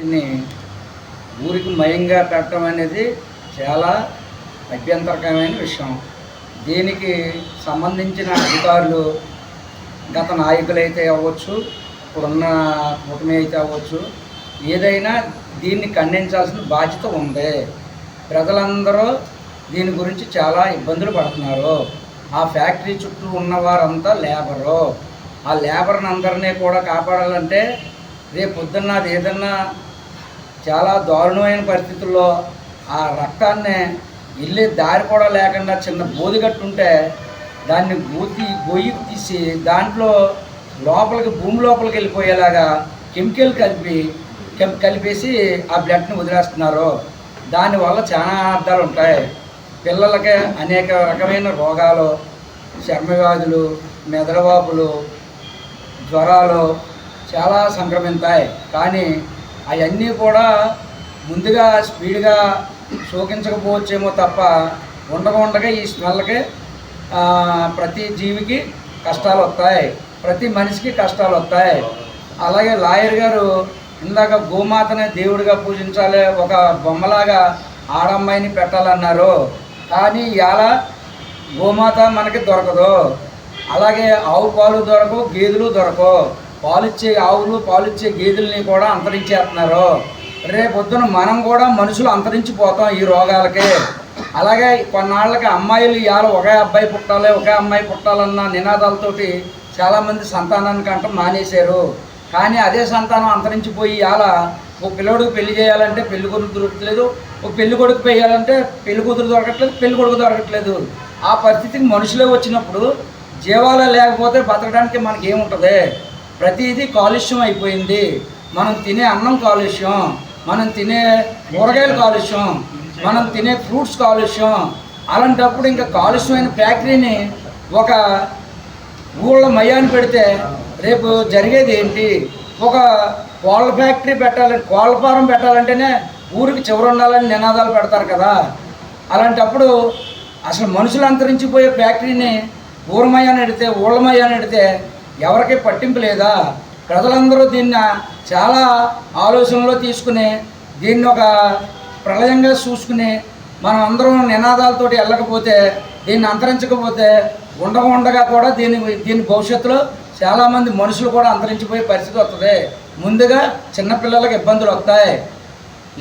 వీటిని ఊరికి మయంగా పెట్టడం అనేది చాలా అభ్యంతరకరమైన విషయం. దీనికి సంబంధించిన అధికారులు, గత నాయకులైతే అవ్వచ్చు, ఇప్పుడున్న కూటమి అయితే అవ్వచ్చు, ఏదైనా దీన్ని ఖండించాల్సిన బాధ్యత ఉంది. ప్రజలందరూ దీని గురించి చాలా ఇబ్బందులు పడుతున్నారు. ఆ ఫ్యాక్టరీ చుట్టూ ఉన్నవారంతా లేబరు. ఆ లేబర్ని అందరినీ కూడా కాపాడాలంటే రేపు పొద్దున్న అది ఏదన్నా చాలా దారుణమైన పరిస్థితుల్లో ఆ రక్తాన్ని వెళ్ళే దారి కూడా లేకుండా చిన్న బోధిగట్టు ఉంటే దాన్ని గొయ్యి తీసి దాంట్లో లోపలికి భూమి లోపలికి వెళ్ళిపోయేలాగా కెమికల్ కలిపేసి ఆ బ్లడ్ని వదిలేస్తున్నారు. దానివల్ల చాలా అర్థాలు ఉంటాయి. పిల్లలకి అనేక రకమైన రోగాలు, చర్మవ్యాధులు, మెదడువాపులు, జ్వరాలు చాలా సంక్రమిస్తాయి. కానీ అవన్నీ కూడా ముందుగా స్పీడ్గా శోకించకపోవచ్చేమో తప్ప ఉండగా ఈ స్మెల్కి ప్రతి జీవికి కష్టాలు వస్తాయి, ప్రతి మనిషికి కష్టాలు వస్తాయి. అలాగే లాయర్ గారు ఇందాక గోమాతని దేవుడిగా పూజించాలి, ఒక బొమ్మలాగా ఆడమ్మాయిని పెట్టాలన్నారు. కానీ ఇవాళ గోమాత మనకి దొరకదు. అలాగే ఆవు పాలు దొరకవు, గేదెలు దొరకవు. పాలిచ్చే ఆవులు, పాలిచ్చే గేదెల్ని కూడా అంతరించేస్తున్నారు. రేపొద్దున మనం కూడా మనుషులు అంతరించిపోతాం ఈ రోగాలకి. అలాగే కొన్నాళ్ళకి అమ్మాయిలు ఇవాళ ఒకే అబ్బాయి పుట్టాలి, ఒకే అమ్మాయి పుట్టాలన్న నినాదాలతోటి చాలామంది సంతానానికి అంట మానేశారు. కానీ అదే సంతానం అంతరించిపోయి ఇవాళ ఓ పిల్లడికి పెళ్లి చేయాలంటే పెళ్లి కొడుకు దొరకట్లేదు, ఓ పెళ్లి కొడుకు పెయ్యాలంటే పెళ్లి కూతురు దొరకట్లేదు, పెళ్లి కొడుకు దొరకట్లేదు. ఆ పరిస్థితికి మనుషులే వచ్చినప్పుడు జీవాలే లేకపోతే బతకడానికి మనకి ఏముంటుంది? ప్రతిదీ కాలుష్యం అయిపోయింది. మనం తినే అన్నం కాలుష్యం, మనం తినే కూరగాయలు కాలుష్యం, మనం తినే ఫ్రూట్స్ కాలుష్యం. అలాంటప్పుడు ఇంకా కాలుష్యమైన ఫ్యాక్టరీని ఒక ఊళ్ళో మయాన్ని పెడితే రేపు జరిగేది ఏంటి? ఒక కోళ్ళ ఫ్యాక్టరీ పెట్టాలంటే, కోళ్ళ ఫారం పెట్టాలంటేనే ఊరికి చివర ఉండాలని నినాదాలు పెడతారు కదా. అలాంటప్పుడు అసలు మనుషులు అంతరించిపోయే ఫ్యాక్టరీని ఊరమయాన్ని ఎడితే, ఊళ్ళమయాన్ని ఎడితే ఎవరికి పట్టింపు లేదా? ప్రజలందరూ దీన్ని చాలా ఆలోచనలో తీసుకుని దీన్ని ఒక ప్రళయంగా చూసుకుని మనం అందరం నినాదాలతోటి వెళ్ళకపోతే, దీన్ని అంతరించకపోతే ఉండగా కూడా దీని భవిష్యత్తులో చాలామంది మనుషులు కూడా అంతరించిపోయే పరిస్థితి వస్తుంది. ముందుగా చిన్నపిల్లలకు ఇబ్బందులు వస్తాయి.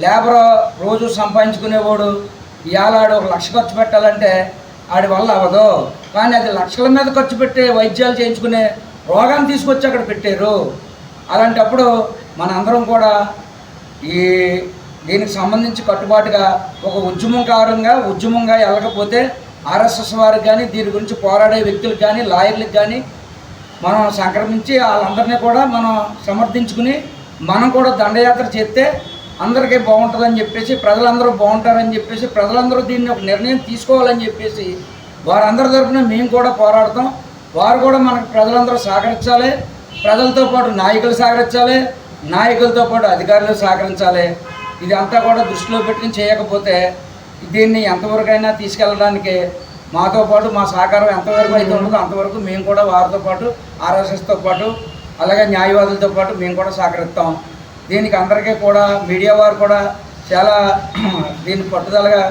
లేబర్ రోజు సంపాదించుకునేవాడు ఇవాళ ఒక 1,00,000 ఖర్చు పెట్టాలంటే ఆడి వల్ల అవ్వదు. కానీ అది లక్షల మీద ఖర్చు పెట్టి వైద్యాలు చేయించుకునే రోగాన్ని తీసుకొచ్చి అక్కడ పెట్టారు. అలాంటప్పుడు మనందరం కూడా దీనికి సంబంధించి కట్టుబాటుగా ఒక ఉద్యమంగా వెళ్ళకపోతే ఆర్ఎస్ఎస్ వారికి కానీ, దీని గురించి పోరాడే వ్యక్తులకు కానీ, లాయర్లకు కానీ మనం సంక్రమించి వాళ్ళందరినీ కూడా మనం సమర్థించుకుని మనం కూడా దండయాత్ర చేస్తే అందరికీ బాగుంటుందని చెప్పేసి, ప్రజలందరూ బాగుంటారని చెప్పేసి, ప్రజలందరూ దీన్ని ఒక నిర్ణయం తీసుకోవాలని చెప్పేసి వారందరి తరఫున మేము కూడా పోరాడతాం. వారు కూడా మనకు ప్రజలందరూ సహకరించాలి. ప్రజలతో పాటు నాయకులు సహకరించాలి, నాయకులతో పాటు అధికారులు సహకరించాలి. ఇది అంతా కూడా దృష్టిలో పెట్టుకుని చేయకపోతే దీన్ని ఎంతవరకైనా తీసుకెళ్ళడానికి మాతో పాటు మా సహకారం ఎంతవరకు అయితే ఉంటుందో అంతవరకు మేము కూడా వారితో పాటు, ఆర్ఎస్ఎస్తో పాటు, అలాగే న్యాయవాదులతో పాటు మేము కూడా సహకరిస్తాం. దీనికి అందరికీ కూడా మీడియా వారు కూడా చాలా దీన్ని పట్టుదలగా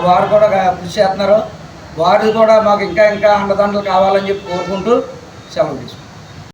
వారు కూడా కృషి చేస్తున్నారు. వారు కూడా మాకు ఇంకా అండదండలు కావాలని చెప్పి కోరుకుంటూ సెలవు తీసుకుంటాం.